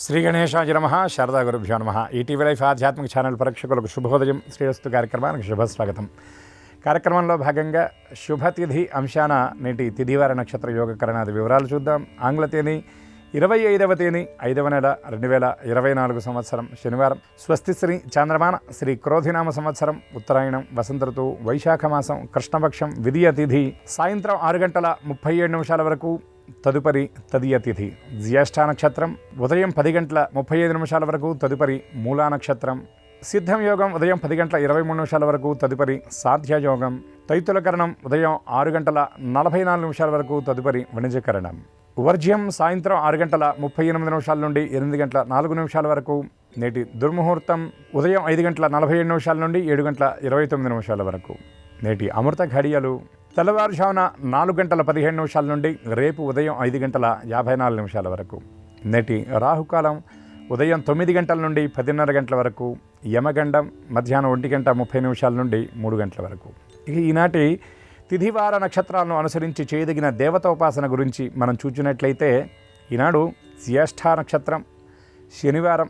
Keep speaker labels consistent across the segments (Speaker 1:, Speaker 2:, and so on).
Speaker 1: శ్రీ గణేశాయ నమః. శారదా గురుభ్యో నమః. ఈటీవీ లైఫ్ ఆధ్యాత్మిక ఛానల్ ప్రేక్షకులకు శుభోదయం. శ్రీరస్తు కార్యక్రమానికి శుభస్వాగతం. కార్యక్రమంలో భాగంగా శుభతిథి అంశాన నేటి తిథివార నక్షత్ర యోగకరణాది వివరాలు చూద్దాం. ఆంగ్ల తేదీ 25వ తేదీ 5వ నెల 2024 సంవత్సరం శనివారం. స్వస్తి శ్రీ చాంద్రమాన శ్రీ క్రోధినామ సంవత్సరం ఉత్తరాయణం వసంత ఋతువు వైశాఖ మాసం కృష్ణపక్షం విధియ తిథి సాయంత్రం 6:37 వరకు. తదుపరి తదియ తిథి జ్యేష్ఠ నక్షత్రం ఉదయం 10:35 వరకు. తదుపరి మూలా నక్షత్రం. సిద్ధం యోగం ఉదయం 10:23 వరకు. తదుపరి సాధ్యయోగం. తైతులకరణం ఉదయం 6:44 వరకు. తదుపరి వణిజకరణం. వర్జ్యం సాయంత్రం 6:38 నుండి 8:04 వరకు. నేటి దుర్ముహూర్తం ఉదయం 5:47 నుండి 7:29 వరకు. నేటి అమృత ఘడియలు తెల్లవారుజామున 4:15 నుండి రేపు ఉదయం 5:54 వరకు. నేటి రాహుకాలం ఉదయం 9 నుండి 10:30 వరకు. యమగండం మధ్యాహ్నం 1:30 నుండి 3 వరకు. ఈనాటి తిథివార నక్షత్రాలను అనుసరించి చేయదగిన దేవతోపాసన గురించి మనం చూచినట్లయితే ఈనాడు జ్యేష్ఠ నక్షత్రం శనివారం.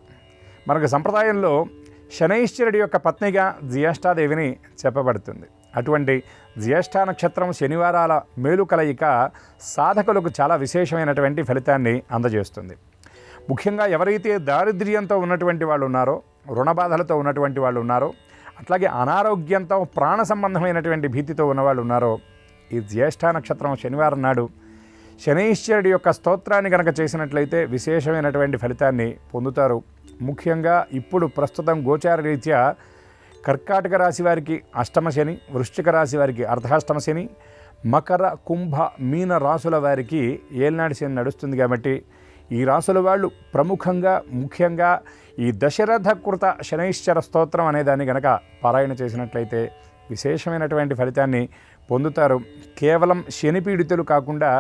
Speaker 1: మనకు సంప్రదాయంలో శనైశ్వరుడి యొక్క పత్నిగా జ్యేష్ఠాదేవిని చెప్పబడుతుంది. అటువంటి జ్యేష్ఠ నక్షత్రం శనివారాల మేలు కలయిక సాధకులకు చాలా విశేషమైనటువంటి ఫలితాన్ని అందజేస్తుంది. ముఖ్యంగా ఎవరైతే దారిద్ర్యంతో ఉన్నటువంటి వాళ్ళు ఉన్నారో, రుణబాధలతో ఉన్నటువంటి వాళ్ళు ఉన్నారో, అట్లాగే అనారోగ్యంతో ప్రాణ సంబంధమైనటువంటి భీతితో ఉన్నవాళ్ళు ఉన్నారో, ఈ జ్యేష్ఠ నక్షత్రం శనివారం నాడు శనైశ్వరుడి యొక్క స్తోత్రాన్ని కనుక చేసినట్లయితే విశేషమైనటువంటి ఫలితాన్ని పొందుతారు. ముఖ్యంగా ఇప్పుడు ప్రస్తుతం గోచార రీత్యా కర్కాటక రాశి వారికి అష్టమ శని, వృశ్చిక రాశి వారికి అర్ధాష్టమ శని, మకర కుంభ మీన రాసుల వారికి ఏలినాటి శని నడుస్తుంది. కాబట్టి ఈ రాసుల వాళ్ళు ప్రముఖంగా ముఖ్యంగా ఈ దశరథ కృత శనైశ్వర స్తోత్రం అనేదాన్ని కనుక పారాయణ చేసినట్లయితే విశేషమైనటువంటి ఫలితాన్ని పొందుతారు. కేవలం శని పీడితులు కాకుండా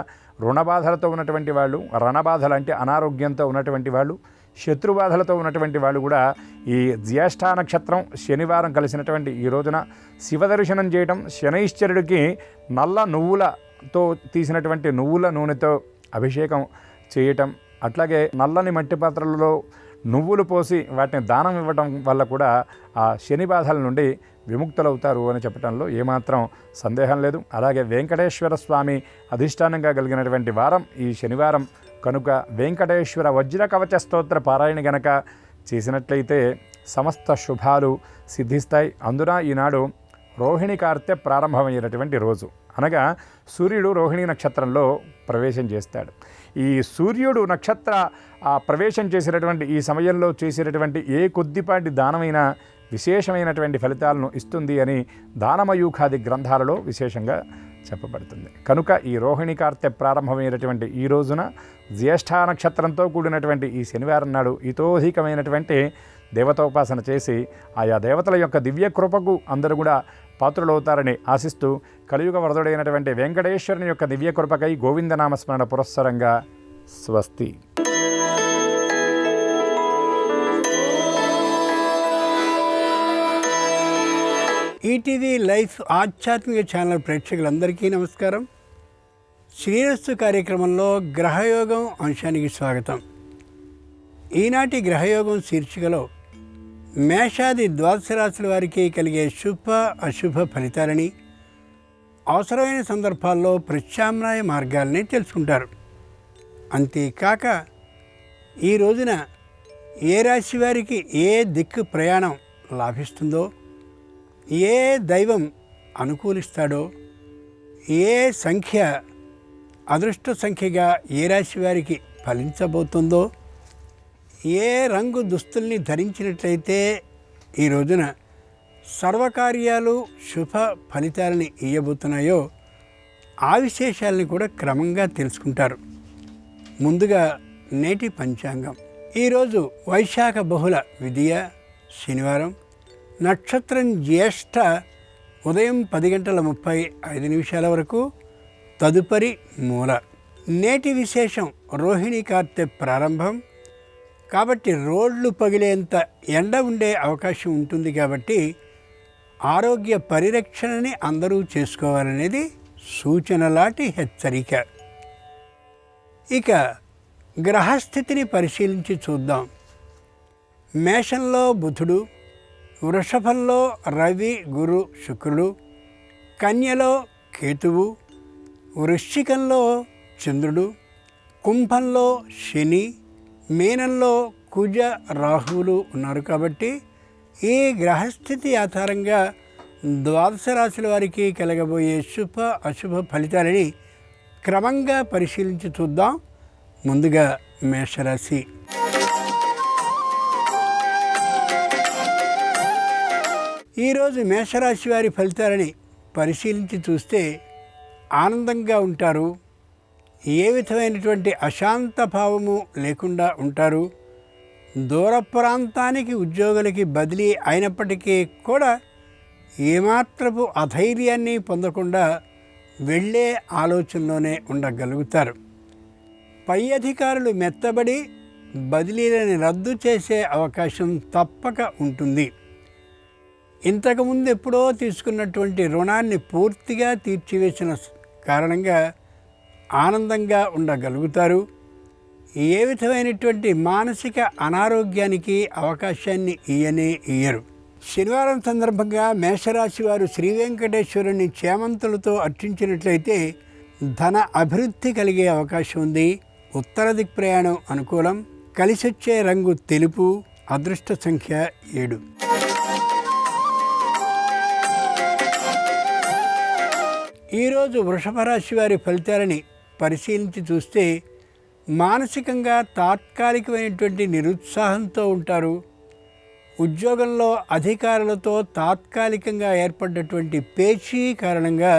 Speaker 1: రుణబాధలతో ఉన్నటువంటి వాళ్ళు, రణబాధలు అంటే అనారోగ్యంతో ఉన్నటువంటి వాళ్ళు, శత్రుబాధలతో ఉన్నటువంటి వాళ్ళు కూడా ఈ జ్యేష్ఠ నక్షత్రం శనివారం కలిసినటువంటి ఈ రోజున శివదర్శనం చేయటం, శనైశ్వరుడికి నల్ల నువ్వులతో తీసినటువంటి నువ్వుల నూనెతో అభిషేకం చేయటం, అట్లాగే నల్లని మట్టి పాత్రలలో నువ్వులు పోసి వాటిని దానం ఇవ్వడం వల్ల కూడా ఆ శని బాధల నుండి విముక్తులవుతారు అని చెప్పడంలో ఏమాత్రం సందేహం లేదు. అలాగే వెంకటేశ్వర స్వామి అధిష్టానంగా కలిగినటువంటి వారం ఈ శనివారం కనుక వెంకటేశ్వర వజ్ర కవచ స్తోత్ర పారాయణ గనక చేసినట్లయితే సమస్త శుభాలు సిద్ధిస్తాయి. అందున ఈనాడు రోహిణి కార్తె ప్రారంభమయ్యేటటువంటి రోజు, అనగా సూర్యుడు రోహిణి నక్షత్రంలో ప్రవేశం చేస్తాడు. ఈ సూర్యుడు నక్షత్ర ప్రవేశం చేసినటువంటి ఈ సమయంలో చేసేటటువంటి ఏ కొద్దిపాటి దానమైనా విశేషమైనటువంటి ఫలితాలను ఇస్తుంది అని దానమయూఖాది గ్రంథాలలో విశేషంగా చెప్పబడుతుంది. కనుక ఈ రోహిణి కార్తె ప్రారంభమైనటువంటి ఈ రోజున జ్యేష్ఠ నక్షత్రంతో కూడినటువంటి ఈ శనివారం నాడు ఇతోధికమైనటువంటి దేవతోపాసన చేసి ఆయా దేవతల యొక్క దివ్య కృపకు అందరూ కూడా పాత్రులవుతారని ఆశిస్తూ కలియుగ వరదుడైనటువంటి వెంకటేశ్వరుని యొక్క దివ్య కృపకై గోవిందనామస్మరణ పురస్సరంగా స్వస్తి.
Speaker 2: ఈటీవీ లైఫ్ ఆధ్యాత్మిక ఛానల్ ప్రేక్షకులందరికీ నమస్కారం. శ్రీరస్తు కార్యక్రమంలో గ్రహయోగం అంశానికి స్వాగతం. ఈనాటి గ్రహయోగం శీర్షికలో మేషాది ద్వాదశ రాశుల వారికి కలిగే శుభ అశుభ ఫలితాలని, అవసరమైన సందర్భాల్లో ప్రత్యామ్నాయ మార్గాల్ని తెలుసుకుంటారు. అంతేకాక ఈ రోజున ఏ రాశి వారికి ఏ దిక్కు ప్రయాణం లాభిస్తుందో, ఏ దైవం అనుకూలిస్తాడో, ఏ సంఖ్య అదృష్ట సంఖ్యగా ఏ రాశి వారికి ఫలించబోతుందో, ఏ రంగు దుస్తుల్ని ధరించినట్లయితే ఈ రోజున సర్వకార్యాలు శుభ ఫలితాలని ఇవ్వబోతున్నాయో ఆ విశేషాలని కూడా క్రమంగా తెలుసుకుంటారు. ముందుగా నేటి పంచాంగం. ఈరోజు వైశాఖ బహుళ విధియ శనివారం. నక్షత్రం జ్యేష్ఠ ఉదయం 10:35 వరకు. తదుపరి మూల. నేటి విశేషం రోహిణి కార్తె ప్రారంభం కాబట్టి రోడ్లు పగిలేంత ఎండ ఉండే అవకాశం ఉంటుంది. కాబట్టి ఆరోగ్య పరిరక్షణని అందరూ చేసుకోవాలనేది సూచనలాంటి హెచ్చరిక. ఇక గ్రహస్థితిని పరిశీలించి చూద్దాం. మేషంలో బుధుడు, వృషభంలో రవి, గురు, శుక్రుడు, కన్యలో కేతువు, వృశ్చికంలో చంద్రుడు, కుంభంలో శని, మీనంలో కుజ, రాహువులు ఉన్నారు. కాబట్టి ఈ గ్రహస్థితి ఆధారంగా ద్వాదశ రాశుల వారికి కలగబోయే శుభ అశుభ ఫలితాలని క్రమంగా పరిశీలించి చూద్దాం. ముందుగా మేషరాశి. ఈరోజు మేషరాశి వారి ఫలితాలని పరిశీలించి చూస్తే ఆనందంగా ఉంటారు. ఏ విధమైనటువంటి అశాంత భావము లేకుండా ఉంటారు. దూర ప్రాంతానికి ఉద్యోగులకి బదిలీ అయినప్పటికీ కూడా ఏమాత్రపు అధైర్యాన్ని పొందకుండా వెళ్ళే ఆలోచనలోనే ఉండగలుగుతారు. పై అధికారులు మెత్తబడి బదిలీలను రద్దు చేసే అవకాశం తప్పక ఉంటుంది. ఇంతకుముందు ఎప్పుడో తీసుకున్నటువంటి రుణాన్ని పూర్తిగా తీర్చివేసిన కారణంగా ఆనందంగా ఉండగలుగుతారు. ఏ విధమైనటువంటి మానసిక అనారోగ్యానికి అవకాశాన్ని ఇయ్యరు. శనివారం సందర్భంగా మేషరాశి వారు శ్రీ వెంకటేశ్వరుని చేమంతులతో అర్చించినట్లయితే ధన అభివృద్ధి కలిగే అవకాశం ఉంది. ఉత్తర దిక్ ప్రయాణం అనుకూలం. కలిసొచ్చే రంగు తెలుపు. అదృష్ట సంఖ్య 7. ఈరోజు వృషభ రాశి వారి ఫలితాలని పరిశీలించి చూస్తే మానసికంగా తాత్కాలికమైనటువంటి నిరుత్సాహంతో ఉంటారు. ఉద్యోగంలో అధికారులతో తాత్కాలికంగా ఏర్పడ్డటువంటి పేచీ కారణంగా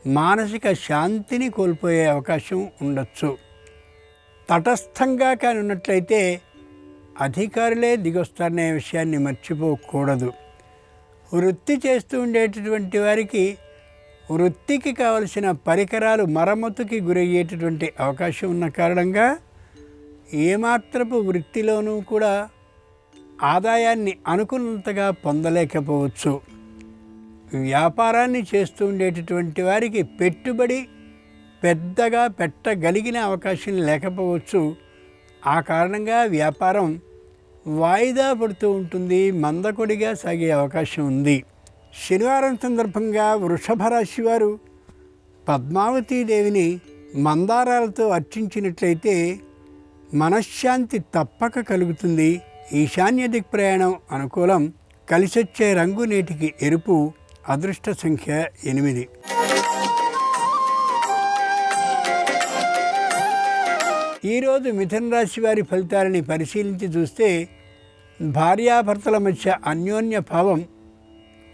Speaker 2: మానసిక శాంతిని కోల్పోయే అవకాశం ఉండొచ్చు. తటస్థంగా కానీ ఉన్నట్లయితే అధికారులే దిగొస్తారనే విషయాన్ని మర్చిపోకూడదు. వృత్తి చేస్తూ ఉండేటటువంటి వారికి వృత్తికి కావలసిన పరికరాలు మరమ్మతుకి గురయ్యేటటువంటి అవకాశం ఉన్న కారణంగా ఏమాత్రపు వృత్తిలోనూ కూడా ఆదాయాన్ని అనుకున్నంతగా పొందలేకపోవచ్చు. వ్యాపారాన్ని చేస్తూ ఉండేటటువంటి వారికి పెట్టుబడి పెద్దగా పెట్టగలిగిన అవకాశం లేకపోవచ్చు. ఆ కారణంగా వ్యాపారం వాయిదా పడుతూ ఉంటుంది. మందకొడిగా సాగే అవకాశం ఉంది. శనివారం సందర్భంగా వృషభ రాశి వారు పద్మావతీదేవిని మందారాలతో అర్చించినట్లయితే మనశ్శాంతి తప్పక కలుగుతుంది. ఈశాన్య దిక్ ప్రయాణం అనుకూలం. కలిసొచ్చే రంగు నేటికి ఎరుపు. అదృష్ట సంఖ్య 8. ఈరోజు మిథున రాశి వారి ఫలితాలని పరిశీలించి చూస్తే భార్యాభర్తల మధ్య అన్యోన్య భావం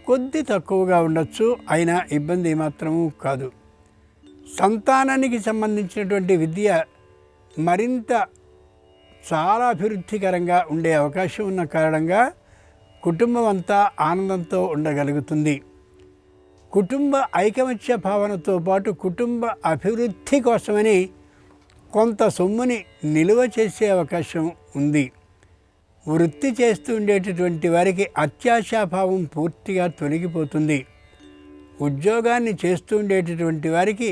Speaker 2: కొద్ది తక్కువగా ఉండొచ్చు. అయినా ఇబ్బంది మాత్రము కాదు. సంతానానికి సంబంధించినటువంటి విద్య మరింత చాలా అభివృద్ధికరంగా ఉండే అవకాశం ఉన్న కారణంగా కుటుంబం అంతా ఆనందంతో ఉండగలుగుతుంది. కుటుంబ ఐకమత్య భావనతో పాటు కుటుంబ అభివృద్ధి కోసమని కొంత సొమ్ముని నిలువ చేసే అవకాశం ఉంది. వృత్తి చేస్తూ ఉండేటటువంటి వారికి అత్యాశాభావం పూర్తిగా తొలగిపోతుంది. ఉద్యోగాన్ని చేస్తూ ఉండేటటువంటి వారికి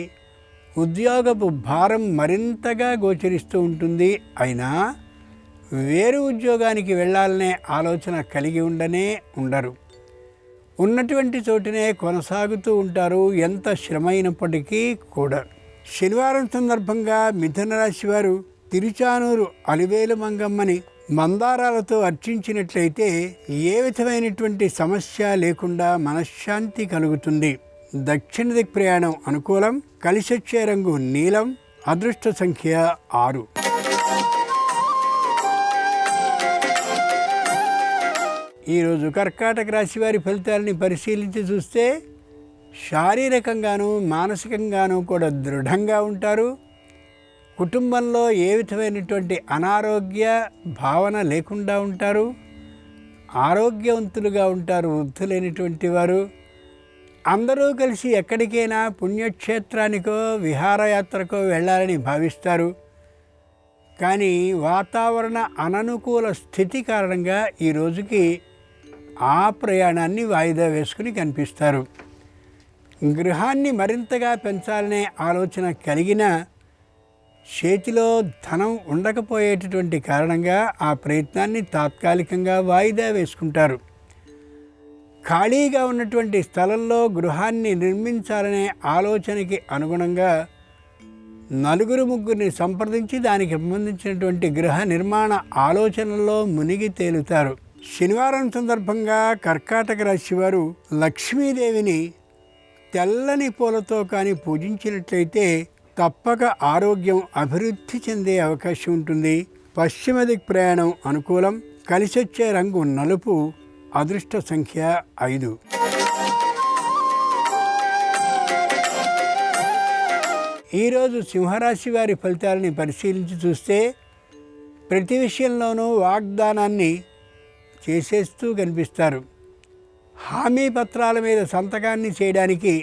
Speaker 2: ఉద్యోగపు భారం మరింతగా గోచరిస్తూ ఉంటుంది. అయినా వేరు ఉద్యోగానికి వెళ్ళాలనే ఆలోచన కలిగి ఉండరు. ఉన్నటువంటి చోటునే కొనసాగుతూ ఉంటారు, ఎంత శ్రమ అయినప్పటికీ కూడా. శనివారం సందర్భంగా మిథున రాశి వారు తిరుచానూరు అలివేలు మంగమ్మని మందారాలతో అర్చించినట్లయితే ఏ విధమైనటువంటి సమస్య లేకుండా మనశ్శాంతి కలుగుతుంది. దక్షిణ దిక్ ప్రయాణం అనుకూలం. కలిసొచ్చే రంగు నీలం. అదృష్ట సంఖ్య 6. ఈరోజు కర్కాటక రాశి వారి ఫలితాలని పరిశీలించి చూస్తే శారీరకంగాను మానసికంగాను కూడా దృఢంగా ఉంటారు. కుటుంబంలో ఏ విధమైనటువంటి అనారోగ్య భావన లేకుండా ఉంటారు. ఆరోగ్యవంతులుగా ఉంటారు వృద్ధులైనటువంటి వారు. అందరూ కలిసి ఎక్కడికైనా పుణ్యక్షేత్రానికో విహారయాత్రకో వెళ్ళాలని భావిస్తారు. కానీ వాతావరణ అననుకూల స్థితి కారణంగా ఈ రోజుకి ఆ ప్రయాణాన్ని వాయిదా వేసుకుని కనిపిస్తారు. గృహాన్ని మరింతగా పెంచాలనే ఆలోచన కలిగిన చేతిలో ధనం ఉండకపోయేటటువంటి కారణంగా ఆ ప్రయత్నాన్ని తాత్కాలికంగా వాయిదా వేసుకుంటారు. ఖాళీగా ఉన్నటువంటి స్థలంలో గృహాన్ని నిర్మించాలనే ఆలోచనకి అనుగుణంగా నలుగురు ముగ్గురిని సంప్రదించి దానికి సంబంధించినటువంటి గృహ నిర్మాణ ఆలోచనల్లో మునిగి తేలుతారు. శనివారం సందర్భంగా కర్కాటక రాశి వారు లక్ష్మీదేవిని తెల్లని పూలతో కానీ పూజించినట్లయితే తప్పక ఆరోగ్యం అభివృద్ధి చెందే అవకాశం ఉంటుంది. పశ్చిమ దిక్ ప్రయాణం అనుకూలం. కలిసొచ్చే రంగు నలుపు. అదృష్ట సంఖ్య 5. ఈరోజు సింహరాశి వారి ఫలితాలని పరిశీలించి చూస్తే ప్రతి విషయంలోనూ వాగ్దానాన్ని చేసేస్తూ కనిపిస్తారు. హామీ పత్రాల మీద సంతకాన్ని చేయడానికి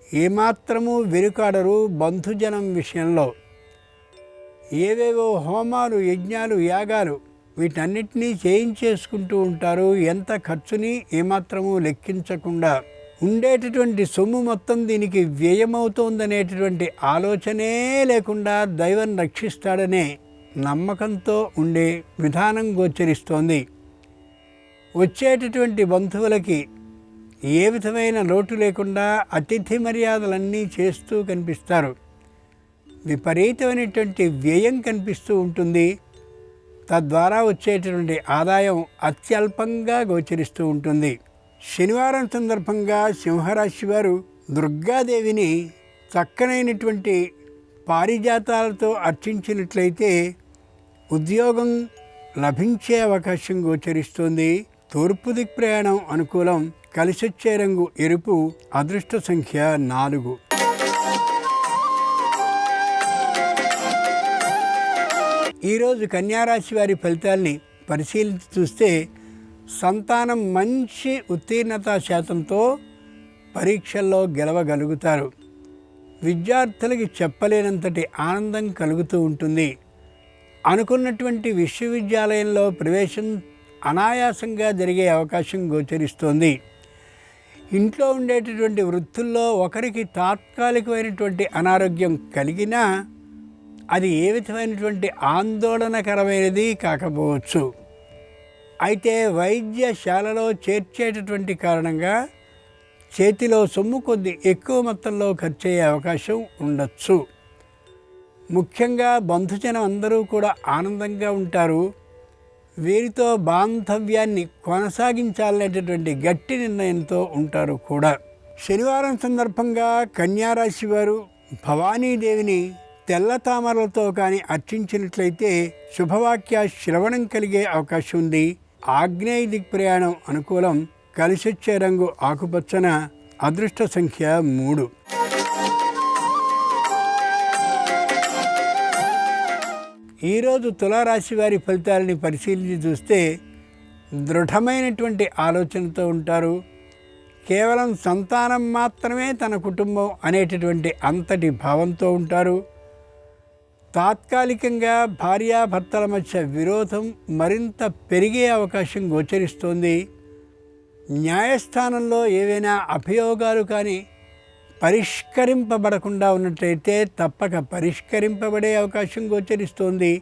Speaker 2: ఏమాత్రమూ వెనుకాడరు. బంధుజనం విషయంలో ఏవేవో హోమాలు, యజ్ఞాలు, యాగాలు వీటన్నిటినీ చేయించేసుకుంటూ ఉంటారు. ఎంత ఖర్చుని ఏమాత్రమూ లెక్కించకుండా ఉండేటటువంటి సొమ్ము మొత్తం దీనికి వ్యయమవుతోందనేటటువంటి ఆలోచనే లేకుండా దైవం రక్షిస్తాడనే నమ్మకంతో ఉండే విధానం గోచరిస్తోంది. వచ్చేటటువంటి బంధువులకి ఏ విధమైన లోటు లేకుండా అతిథి మర్యాదలన్నీ చేస్తూ కనిపిస్తారు. విపరీతమైనటువంటి వ్యయం కనిపిస్తూ ఉంటుంది. తద్వారా వచ్చేటటువంటి ఆదాయం అత్యల్పంగా గోచరిస్తూ ఉంటుంది. శనివారం సందర్భంగా సింహరాశి వారు దుర్గాదేవిని చక్కనైనటువంటి పారిజాతాలతో అర్చించినట్లయితే ఉద్యోగం లభించే అవకాశం గోచరిస్తుంది. తూర్పు దిక్ ప్రయాణం అనుకూలం. కలిసొచ్చే రంగు ఎరుపు. అదృష్ట సంఖ్య 4. ఈరోజు కన్యారాశి వారి ఫలితాల్ని పరిశీలించి చూస్తే సంతానం మంచి ఉత్తీర్ణతా శాతంతో పరీక్షల్లో గెలవగలుగుతారు. విద్యార్థులకి చెప్పలేనంతటి ఆనందం కలుగుతూ ఉంటుంది. అనుకున్నటువంటి విశ్వవిద్యాలయంలో ప్రవేశం అనాయాసంగా జరిగే అవకాశం గోచరిస్తోంది. ఇంట్లో ఉండేటటువంటి వృత్తుల్లో ఒకరికి తాత్కాలికమైనటువంటి అనారోగ్యం కలిగినా అది ఏ విధమైనటువంటి ఆందోళనకరమైనది కాకపోవచ్చు. అయితే వైద్యశాలలో చేర్చేటటువంటి కారణంగా చేతిలో సొమ్ము కొద్ది ఎక్కువ మొత్తంలో ఖర్చయ్యే అవకాశం ఉండొచ్చు. ముఖ్యంగా బంధుజనం అందరూ కూడా ఆనందంగా ఉంటారు. వీరితో బాంధవ్యాన్ని కొనసాగించాలనేటటువంటి గట్టి నిర్ణయంతో ఉంటారు కూడా. శనివారం సందర్భంగా కన్యారాశి వారు భవానీదేవిని తెల్ల తామరలతో కానీ అర్చించినట్లయితే శుభవాక్య శ్రవణం కలిగే అవకాశం ఉంది. ఆగ్నేయ దిక్ ప్రయాణం అనుకూలం. కలిసొచ్చే రంగు ఆకుపచ్చన. అదృష్ట సంఖ్య 3. ఈరోజు తులారాశి వారి ఫలితాలని పరిశీలించి చూస్తే దృఢమైనటువంటి ఆలోచనతో ఉంటారు. కేవలం సంతానం మాత్రమే తన కుటుంబం అనేటటువంటి అంతటి భావంతో ఉంటారు. తాత్కాలికంగా భార్యాభర్తల మధ్య విరోధం మరింత పెరిగే అవకాశం గోచరిస్తోంది. న్యాయస్థానంలో ఏవైనా అభియోగాలు కానీ పరిష్కరింపబడకుండా ఉన్నట్లయితే తప్పక పరిష్కరింపబడే అవకాశం గోచరిస్తోంది.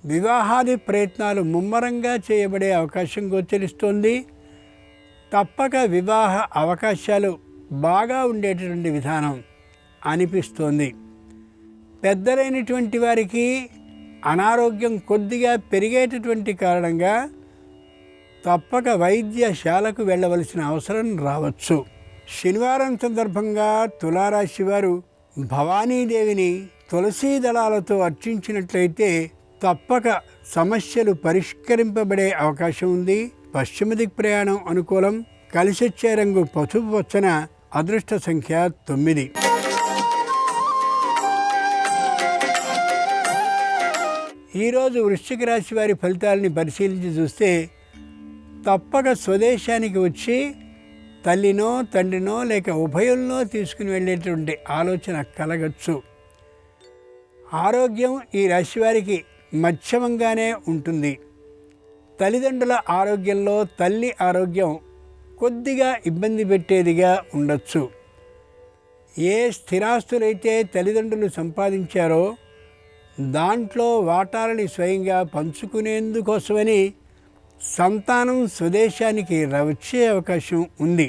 Speaker 2: వివాహాది ప్రయత్నాలు ముమ్మరంగా చేయబడే అవకాశం గోచరిస్తోంది. తప్పక వివాహ అవకాశాలు బాగా ఉండేటటువంటి విధానం అనిపిస్తోంది. పెద్దలైనటువంటి వారికి అనారోగ్యం కొద్దిగా పెరిగేటటువంటి కారణంగా తప్పక వైద్యశాలకు వెళ్ళవలసిన అవసరం రావచ్చు. శనివారం సందర్భంగా తులారాశి వారు భవానీదేవిని తులసీ దళాలతో అర్చించినట్లయితే తప్పక సమస్యలు పరిష్కరింపబడే అవకాశం ఉంది. పశ్చిమ దిక్ ప్రయాణం అనుకూలం. కలిసొచ్చే రంగు పసుపు పచ్చన. అదృష్ట సంఖ్య 9. ఈరోజు వృశ్చిక రాశి వారి ఫలితాలని పరిశీలించి చూస్తే తప్పక స్వదేశానికి వచ్చి తల్లినో తండ్రినో లేక ఉభయంలో తీసుకుని వెళ్ళేటువంటి ఆలోచన కలగచ్చు. ఆరోగ్యం ఈ రాశి వారికి మధ్యమంగానే ఉంటుంది. తల్లిదండ్రుల ఆరోగ్యంలో తల్లి ఆరోగ్యం కొద్దిగా ఇబ్బంది పెట్టేదిగా ఉండొచ్చు. ఏ స్థిరాస్తులైతే తల్లిదండ్రులు సంపాదించారో దాంట్లో వాటాలని స్వయంగా పంచుకునేందుకోసమని సంతానం స్వదేశానికి వచ్చే అవకాశం ఉంది.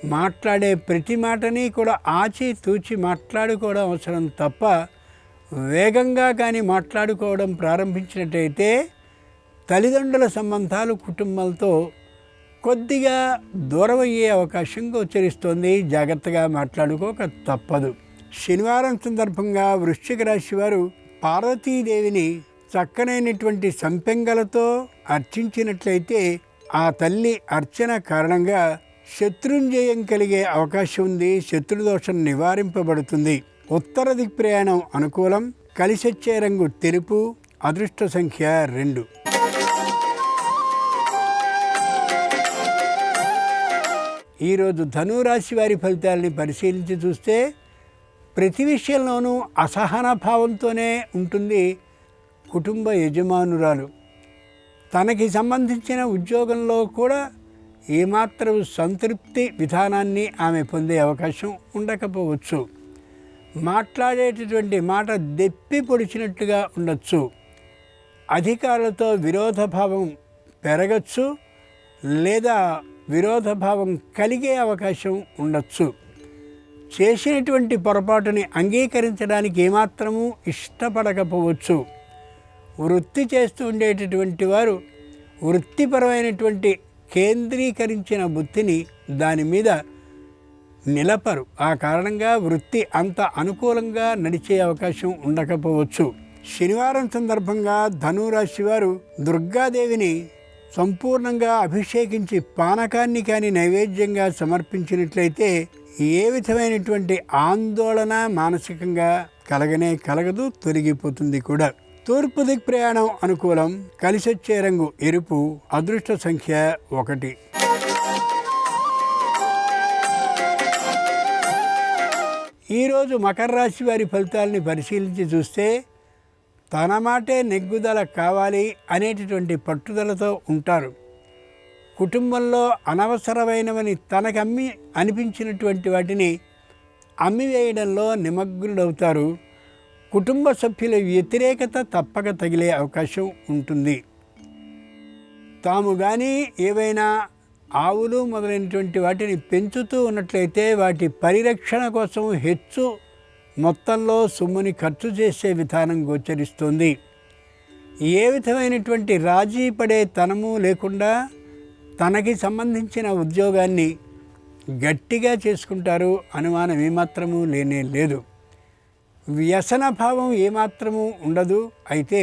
Speaker 2: మాట్లాడే ప్రతి మాటని కూడా ఆచితూచి మాట్లాడుకోవడం అవసరం తప్ప వేగంగా కానీ మాట్లాడుకోవడం ప్రారంభించినట్టయితే తల్లిదండ్రుల సంబంధాలు కుటుంబాలతో కొద్దిగా దూరం అయ్యే అవకాశం గోచరిస్తోంది. జాగ్రత్తగా మాట్లాడుకోక తప్పదు. శనివారం సందర్భంగా వృశ్చిక రాశి వారు పార్వతీదేవిని చక్కనైనటువంటి సంపెంగలతో అర్చించినట్లయితే ఆ తల్లి అర్చన కారణంగా శత్రుంజయం కలిగే అవకాశం ఉంది. శత్రుదోషం నివారింపబడుతుంది. ఉత్తర దిక్ ప్రయాణం అనుకూలం. కలిసొచ్చే రంగు తెలుపు. అదృష్ట సంఖ్య 2. ఈరోజు ధనురాశి వారి ఫలితాలని పరిశీలించి చూస్తే ప్రతి విషయంలోనూ అసహన భావంతోనే ఉంటుంది కుటుంబ యజమానురాలు. తనకి సంబంధించిన ఉద్యోగంలో కూడా ఏమాత్రం సంతృప్తి విధానాన్ని ఆమె పొందే అవకాశం ఉండకపోవచ్చు. మాట్లాడేటటువంటి మాట దెప్పి పొడిచినట్టుగా ఉండొచ్చు. అధికారులతో విరోధభావం పెరగచ్చు లేదా విరోధభావం కలిగే అవకాశం ఉండొచ్చు. చేసినటువంటి పొరపాటుని అంగీకరించడానికి ఏమాత్రమూ ఇష్టపడకపోవచ్చు. వృత్తి చేస్తూ ఉండేటటువంటి వారు వృత్తిపరమైనటువంటి కేంద్రీకరించిన బుద్ధిని దాని మీద నిలపరు. ఆ కారణంగా వృత్తి అంత అనుకూలంగా నడిచే అవకాశం ఉండకపోవచ్చు. శనివారం సందర్భంగా ధనురాశి వారు దుర్గాదేవిని సంపూర్ణంగా అభిషేకించి పానకాన్ని కానీ నైవేద్యంగా సమర్పించినట్లయితే ఏ విధమైనటువంటి ఆందోళన మానసికంగా కలగదు, తొలగిపోతుంది కూడా. తూర్పు దిక్ ప్రయాణం అనుకూలం. కలిసొచ్చే రంగు ఎరుపు. అదృష్ట సంఖ్య 1. ఈరోజు మకర రాశి వారి ఫలితాలని పరిశీలించి చూస్తే తన మాటే నెగ్గుదల కావాలి అనేటటువంటి పట్టుదలతో ఉంటారు. కుటుంబంలో అనవసరమైనవని తనకమ్మి అనిపించినటువంటి వాటిని అమ్మివేయడంలో నిమగ్నుడవుతారు. కుటుంబ సభ్యుల వ్యతిరేకత తప్పక తగిలే అవకాశం ఉంటుంది. తాము కానీ ఏవైనా ఆవులు మొదలైనటువంటి వాటిని పెంచుతూ ఉన్నట్లయితే వాటి పరిరక్షణ కోసం హెచ్చు మొత్తంలో సొమ్ముని ఖర్చు చేసే విధానం గోచరిస్తుంది. ఏ విధమైనటువంటి రాజీ పడే తనము లేకుండా తనకి సంబంధించిన ఉద్యోగాన్ని గట్టిగా చేసుకుంటారు. అనుమానం ఏమాత్రము లేనే లేదు. వ్యసన భావం ఏమాత్రము ఉండదు. అయితే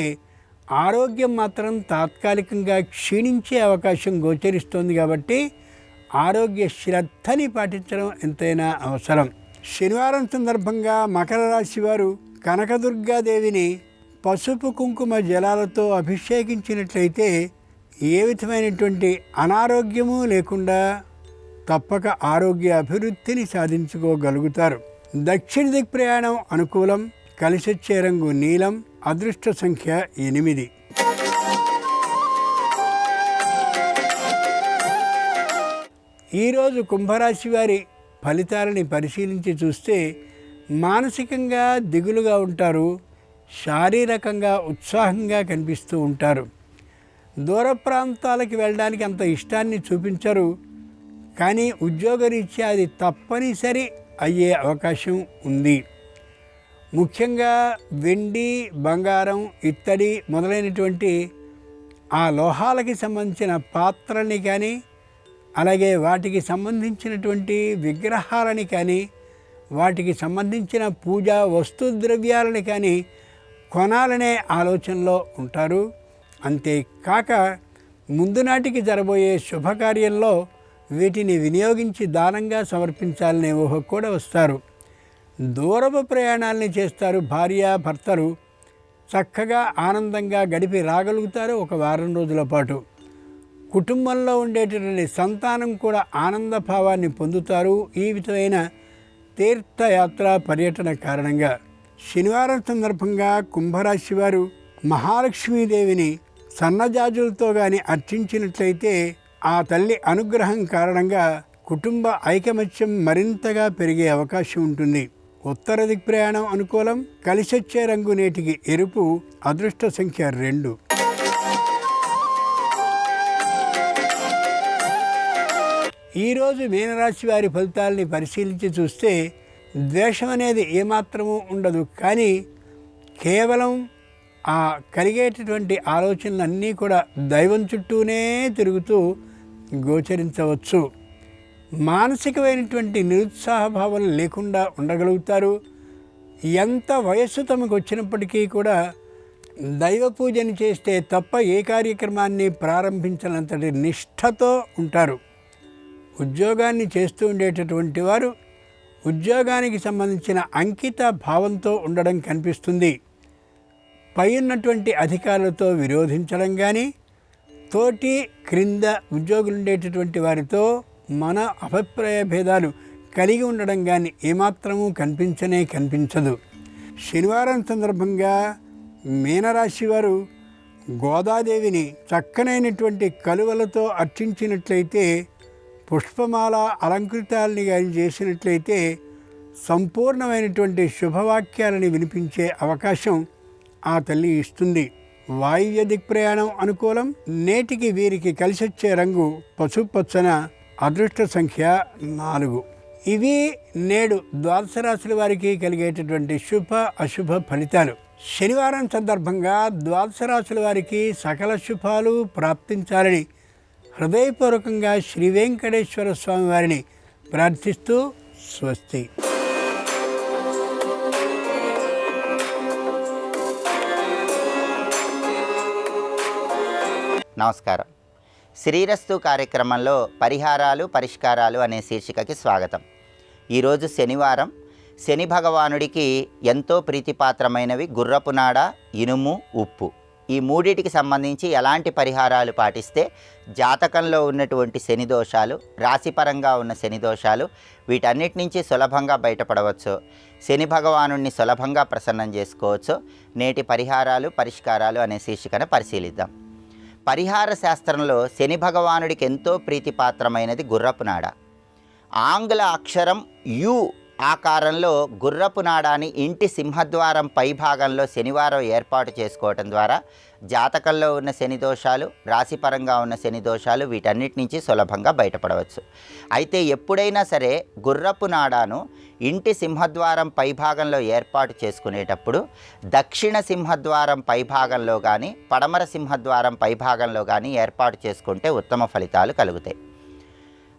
Speaker 2: ఆరోగ్యం మాత్రం తాత్కాలికంగా క్షీణించే అవకాశం గోచరిస్తోంది. కాబట్టి ఆరోగ్య శ్రద్ధని పాటించడం ఎంతైనా అవసరం. శనివారం సందర్భంగా మకర రాశి వారు కనకదుర్గాదేవిని పసుపు కుంకుమ జలాలతో అభిషేకించినట్లయితే ఏ విధమైనటువంటి అనారోగ్యము లేకుండా తప్పక ఆరోగ్య అభివృద్ధిని సాధించుకోగలుగుతారు. దక్షిణ దిక్ ప్రయాణం అనుకూలం. కలిసొచ్చే రంగు నీలం. అదృష్ట సంఖ్య 8. ఈరోజు కుంభరాశి వారి ఫలితాలని పరిశీలించి చూస్తే మానసికంగా దిగులుగా ఉంటారు. శారీరకంగా ఉత్సాహంగా కనిపిస్తూ ఉంటారు. దూర ప్రాంతాలకు వెళ్ళడానికి అంత ఇష్టాన్ని చూపించరు. కానీ ఉద్యోగరీత్యా అది తప్పనిసరి అయ్యే అవకాశం ఉంది. ముఖ్యంగా వెండి, బంగారం, ఇత్తడి మొదలైనటువంటి ఆ లోహాలకి సంబంధించిన పాత్రల్ని కానీ అలాగే వాటికి సంబంధించినటువంటి విగ్రహాలని కానీ వాటికి సంబంధించిన పూజా వస్తుద్రవ్యాలని కానీ కొనాలనే ఆలోచనలో ఉంటారు. అంతేకాక ముందు నాటికి జరబోయే శుభకార్యంలో వీటిని వినియోగించి దానంగా సమర్పించాలనే ఊహ కూడా వస్తారు. దూరపు ప్రయాణాలని చేస్తారు. భార్యాభర్తలు చక్కగా ఆనందంగా గడిపి రాగలుగుతారు ఒక వారం రోజుల పాటు. కుటుంబంలో ఉండేటటువంటి సంతానం కూడా ఆనంద భావాన్ని పొందుతారు ఈ విధమైన తీర్థయాత్ర పర్యటన కారణంగా. శనివారం సందర్భంగా కుంభరాశి వారు మహాలక్ష్మీదేవిని సన్నజాజులతో కానీ అర్చించినట్లయితే ఆ తల్లి అనుగ్రహం కారణంగా కుటుంబ ఐకమత్యం మరింతగా పెరిగే అవకాశం ఉంటుంది. ఉత్తర దిక్ప్రయాణం అనుకూలం. కలిసొచ్చే రంగు నేటికి ఎరుపు. అదృష్ట సంఖ్య 2. ఈరోజు మీనరాశి వారి ఫలితాలని పరిశీలించి చూస్తే ద్వేషం అనేది ఏమాత్రము ఉండదు. కానీ కేవలం ఆ కలిగేటటువంటి ఆలోచనలన్నీ కూడా దైవం చుట్టూనే తిరుగుతూ గోచరించవచ్చు. మానసికమైనటువంటి నిరుత్సాహభావం లేకుండా ఉండగలుగుతారు. ఎంత వయస్సు తమకు వచ్చినప్పటికీ కూడా దైవ పూజను చేస్తే తప్ప ఏ కార్యక్రమాన్ని ప్రారంభించినంతటి నిష్ఠతో ఉంటారు. ఉద్యోగాన్ని చేస్తూ ఉండేటటువంటి వారు ఉద్యోగానికి సంబంధించిన అంకిత భావంతో ఉండడం కనిపిస్తుంది. పై ఉన్నటువంటి అధికారులతో విరోధించడం కానీ, తోటి క్రింద ఉద్యోగులు ఉండేటటువంటి వారితో మన అభిప్రాయ భేదాలు కలిగి ఉండడం కానీ ఏమాత్రమూ కనిపించదు. శనివారం సందర్భంగా మీనరాశి వారు గోదాదేవిని చక్కనైనటువంటి కలువలతో అర్చించినట్లయితే, పుష్పమాల అలంకృతాలని కానీ చేసినట్లయితే సంపూర్ణమైనటువంటి శుభవాక్యాలని వినిపించే అవకాశం ఆ తల్లి ఇస్తుంది. వాయువ్య దిక్ప్రయాణం అనుకూలం. నేటికి వీరికి కలిసొచ్చే రంగు పసుపచ్చన. అదృష్ట సంఖ్య 4. ఇవి నేడు ద్వాదశ రాశుల వారికి కలిగేటటువంటి శుభ అశుభ ఫలితాలు. శనివారం సందర్భంగా ద్వాదశ రాశుల వారికి సకల శుభాలు ప్రాప్తించాలని హృదయపూర్వకంగా శ్రీ వెంకటేశ్వర స్వామి వారిని ప్రార్థిస్తూ స్వస్తి.
Speaker 3: నమస్కారం. శ్రీరస్తు కార్యక్రమంలో పరిహారాలు పరిష్కారాలు అనే శీర్షికకి స్వాగతం. ఈరోజు శనివారం. శని భగవానుడికి ఎంతో ప్రీతిపాత్రమైనవి గుర్రపు నాడ, ఇనుము, ఉప్పు. ఈ మూడిటికి సంబంధించి ఎలాంటి పరిహారాలు పాటిస్తే జాతకంలో ఉన్నటువంటి శని దోషాలు, రాశిపరంగా ఉన్న శని దోషాలు, వీటన్నిటి నుంచి సులభంగా బయటపడవచ్చు, శని భగవానుడిని సులభంగా ప్రసన్నం చేసుకోవచ్చు, నేటి పరిహారాలు పరిష్కారాలు అనే శీర్షికను పరిశీలిద్దాం. పరిహార శాస్త్రంలో శని భగవానుడికి ఎంతో ప్రీతిపాత్రమైనది గుర్రపు నాడ. ఆంగ్ల అక్షరం యు ఆకారంలో గుర్రపు నాడాన్ని ఇంటి సింహద్వారం పైభాగంలో శనివారం ఏర్పాటు చేసుకోవటం ద్వారా జాతకంలో ఉన్న శని దోషాలు, రాశిపరంగా ఉన్న శని దోషాలు వీటన్నిటి నుంచి సులభంగా బయటపడవచ్చు. అయితే ఎప్పుడైనా సరే గుర్రపు నాడాను ఇంటి సింహద్వారం పైభాగంలో ఏర్పాటు చేసుకునేటప్పుడు దక్షిణ సింహద్వారం పైభాగంలో కానీ, పడమర సింహద్వారం పైభాగంలో కానీ ఏర్పాటు చేసుకుంటే ఉత్తమ ఫలితాలు కలుగుతాయి.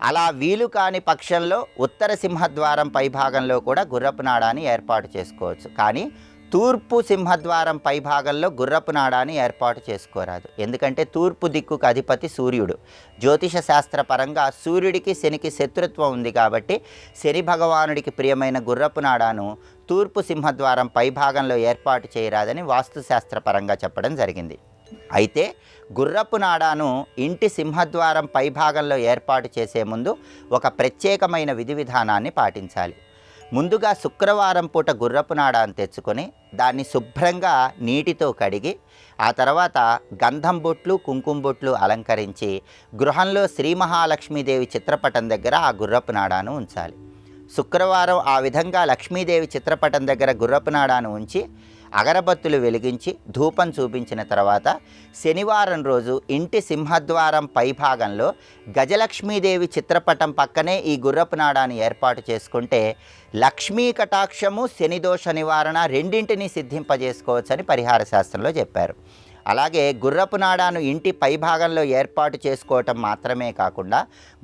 Speaker 3: అలా వీలు కాని పక్షంలో ఉత్తర సింహద్వారం పైభాగంలో కూడా గుర్రపు నాడాన్ని ఏర్పాటు చేసుకోవచ్చు. కానీ తూర్పు సింహద్వారం పైభాగంలో గుర్రపు నాడాన్ని ఏర్పాటు చేసుకోరాదు. ఎందుకంటే తూర్పు దిక్కుకు అధిపతి సూర్యుడు. జ్యోతిష శాస్త్రపరంగా సూర్యుడికి శనికి శత్రుత్వం ఉంది కాబట్టి శని భగవానుడికి ప్రియమైన గుర్రపు నాడాను తూర్పు సింహద్వారం పైభాగంలో ఏర్పాటు చేయరాదని వాస్తుశాస్త్రపరంగా చెప్పడం జరిగింది. అయితే గుర్రపు నాడాను ఇంటి సింహద్వారం పైభాగంలో ఏర్పాటు చేసే ముందు ఒక ప్రత్యేకమైన విధి విధానాన్ని పాటించాలి. ముందుగా శుక్రవారం పూట గుర్రపు నాడాను తెచ్చుకొని దాన్ని శుభ్రంగా నీటితో కడిగి ఆ తర్వాత గంధం బొట్లు, కుంకుమ బొట్లు అలంకరించి గృహంలో శ్రీ మహాలక్ష్మీదేవి చిత్రపటం దగ్గర ఆ గుర్రపు నాడాను ఉంచాలి. శుక్రవారం ఆ విధంగా లక్ష్మీదేవి చిత్రపటం దగ్గర గుర్రపు నాడాను ఉంచి అగరబత్తులు వెలిగించి ధూపం చూపించిన తర్వాత శనివారం రోజు ఇంటి సింహద్వారం పైభాగంలో గజలక్ష్మీదేవి చిత్రపటం పక్కనే ఈ గుర్రపు నాడాన్ని ఏర్పాటు చేసుకుంటే లక్ష్మీ కటాక్షము, శనిదోష నివారణ రెండింటినీ సిద్ధింపజేసుకోవచ్చని పరిహార శాస్త్రంలో చెప్పారు. అలాగే గుర్రపు నాడాను ఇంటి పైభాగంలో ఏర్పాటు చేసుకోవటం మాత్రమే కాకుండా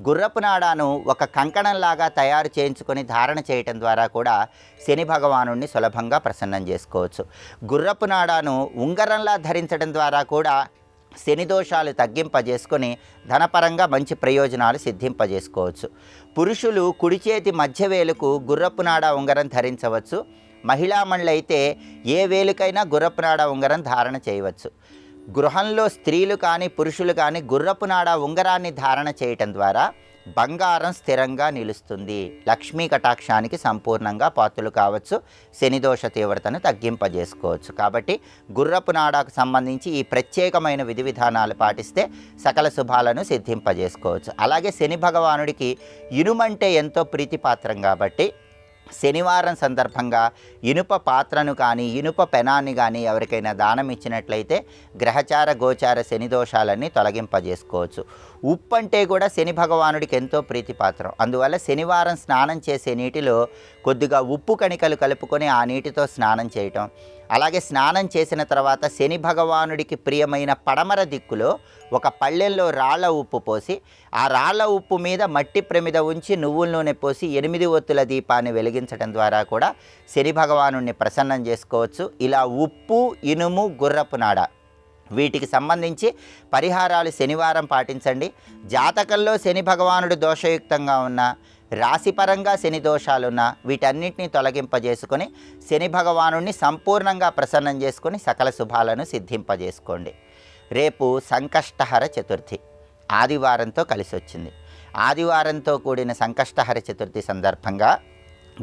Speaker 3: గుర్రపు నాడాను ఒక కంకణంలాగా తయారు చేయించుకొని ధారణ చేయటం ద్వారా కూడా శని భగవానుడిని సులభంగా ప్రసన్నం చేసుకోవచ్చు. గుర్రపు నాడాను ఉంగరంలా ధరించడం ద్వారా కూడా శని దోషాలు తగ్గింపజేసుకొని ధనపరంగా మంచి ప్రయోజనాలు సిద్ధింపజేసుకోవచ్చు. పురుషులు కుడి చేతి మధ్య వేలుకు గుర్రపు నాడా ఉంగరం ధరించవచ్చు. మహిళామణులైతే ఏ వేలుకైనా గుర్రపు నాడా ఉంగరం ధారణ చేయవచ్చు. గృహంలో స్త్రీలు కానీ పురుషులు కానీ గుర్రపు నాడా ఉంగరాన్ని ధారణ చేయటం ద్వారా బంగారం స్థిరంగా నిలుస్తుంది, లక్ష్మీ కటాక్షానికి సంపూర్ణంగా పాత్రలు కావచ్చు, శనిదోష తీవ్రతను తగ్గింపజేసుకోవచ్చు. కాబట్టి గుర్రపు నాడాకు సంబంధించి ఈ ప్రత్యేకమైన విధి విధానాలు పాటిస్తే సకల శుభాలను సిద్ధింపజేసుకోవచ్చు. అలాగే శని భగవానుడికి ఇనుమంటే ఎంతో ప్రీతిపాత్రం కాబట్టి శనివారం సందర్భంగా ఇనుప పాత్రను కానీ ఇనుప పెనాన్ని కానీ ఎవరికైనా దానం ఇచ్చినట్లయితే గ్రహచార గోచార శని దోషాలన్నీ తొలగింపజేసుకోవచ్చు. ఉప్పు అంటే కూడా శని భగవానుడికి ఎంతో ప్రీతిపాత్రం. అందువల్ల శనివారం స్నానం చేసే నీటిలో కొద్దిగా ఉప్పు కణికలు కలుపుకొని ఆ నీటితో స్నానం చేయటం, అలాగే స్నానం చేసిన తర్వాత శని భగవానుడికి ప్రియమైన పడమర దిక్కులో ఒక పళ్ళెల్లో రాళ్ల ఉప్పు పోసి ఆ రాళ్ల ఉప్పు మీద మట్టి ప్రమిద ఉంచి నువ్వుల నూనె పోసి 8 ఒత్తుల దీపాన్ని వెలిగించడం ద్వారా కూడా శని భగవానుడిని ప్రసన్నం చేసుకోవచ్చు. ఇలా ఉప్పు, ఇనుము, గుర్రపు నాడ వీటికి సంబంధించి పరిహారాలు శనివారం పాటించండి. జాతకంలో శని భగవానుడు దోషయుక్తంగా ఉన్న, రాశిపరంగా శని దోషాలున్నా వీటన్నిటిని తొలగింపజేసుకొని శని భగవానుడిని సంపూర్ణంగా ప్రసన్నం చేసుకొని సకల శుభాలను సిద్ధింపజేసుకోండి. రేపు సంకష్టహర చతుర్థి ఆదివారంతో కలిసి వచ్చింది. ఆదివారంతో కూడిన సంకష్టహర చతుర్థి సందర్భంగా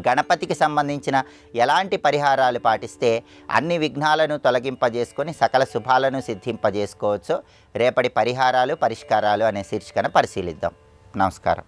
Speaker 3: గణపతికి సంబంధించిన ఎలాంటి పరిహారాలు పాటిస్తే అన్ని విఘ్నాలను తొలగింపజేసుకొని సకల శుభాలను సిద్ధింపజేసుకోవచ్చో రేపటి పరిహారాలు పరిష్కారాలు అనే శీర్షికను పరిశీలిద్దాం. నమస్కారం.